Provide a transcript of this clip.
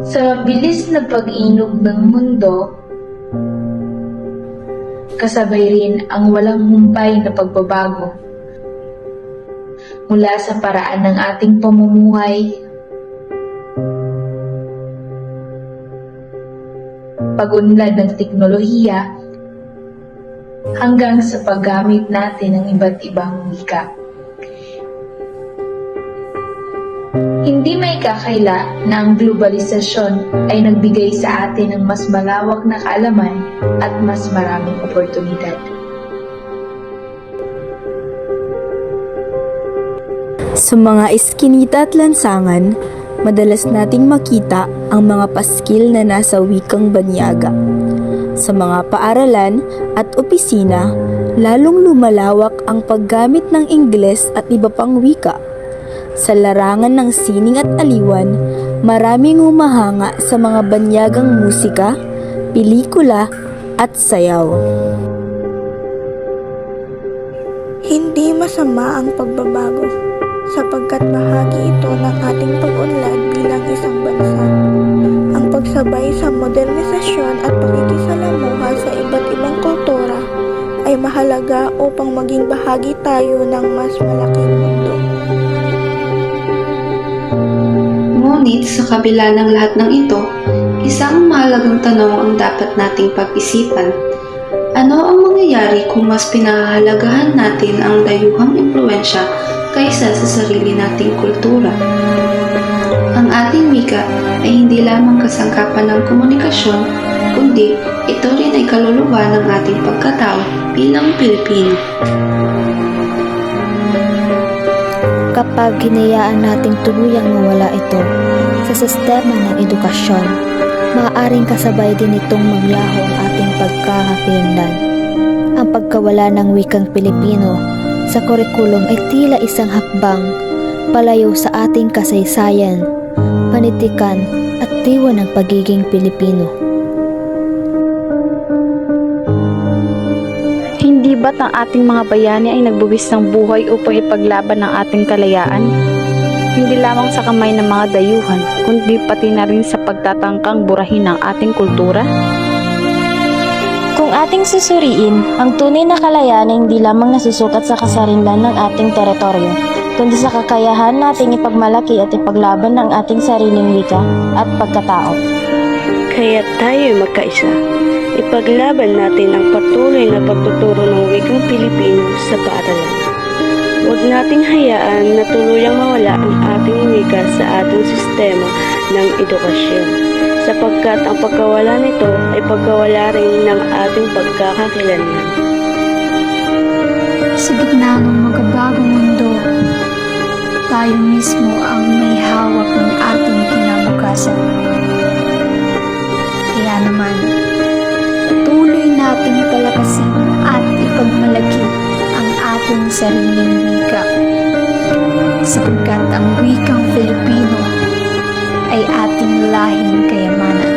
Sa mabilis na pag-inog ng mundo, kasabay rin ang walang humpay na pagbabago. Mula sa paraan ng ating pamumuhay, pag-unlad ng teknolohiya, hanggang sa paggamit natin ng iba't ibang wika. Hindi may kakaila na ang globalisasyon ay nagbigay sa atin ng mas malawak na kaalaman at mas maraming oportunidad. Sa mga eskinita at lansangan, madalas nating makita ang mga paskil na nasa wikang banyaga. Sa mga paaralan at opisina, lalong lumalawak ang paggamit ng Ingles at iba pang wika. Sa larangan ng sining at aliwan, maraming humahanga sa mga banyagang musika, pelikula at sayaw. Hindi masama ang pagbabago, sapagkat bahagi ito ng ating pag-unlad bilang isang bansa. Ang pagsabay sa modernisasyon at pakikisalamuha sa iba't ibang kultura ay mahalaga upang maging bahagi tayo ng mas malaking mundo. Ngunit sa kabila ng lahat ng ito, isang mahalagang tanong ang dapat nating pag-isipan. Ano ang mangyayari kung mas pinahahalagahan natin ang dayuhang impluwensya kaysa sa sarili nating kultura? Ang ating wika ay hindi lamang kasangkapan ng komunikasyon, kundi ito rin ay kaluluwa ng ating pagkatao bilang Pilipino. Kapag hinayaan nating tuluyang mawala ito sa sistema ng edukasyon, maaaring kasabay din itong maglaho ang ating pagkakakilanlan. Ang pagkawala ng wikang Pilipino sa kurikulum ay tila isang hakbang palayo sa ating kasaysayan, panitikan at diwa ng pagiging Pilipino. Hindi ba't ang ating mga bayani ay nagbuwis ng buhay upang ipaglaban ang ating kalayaan? Hindi lamang sa kamay ng mga dayuhan, kundi pati na rin sa pagtatangkang burahin ng ating kultura? Kung ating susuriin, ang tunay na kalayaan ay hindi lamang nasusukat sa kasarinlan ng ating teritoryo, kundi sa kakayahan nating ipagmalaki at ipaglaban ng ating sariling wika at pagkatao. Kaya tayo magkaisa. Ipaglaban natin ang patuloy na pagtuturo ng wikang Pilipino sa paaralan. Huwag nating hayaan na tuluyang mawala ang ating wika sa ating sistema ng edukasyon, sapagkat ang pagkawala nito ay pagkawala rin ng ating pagkakakilanlan. Sa gitna ng magabagong mundo, tayo mismo ang may hawak ng ating kinabukasan. Kaya naman, patuloy nating palakasin at ipagmalaki ang ating sariling wika, sapagkat ang wikang Filipino ay ating lahing kayamanan.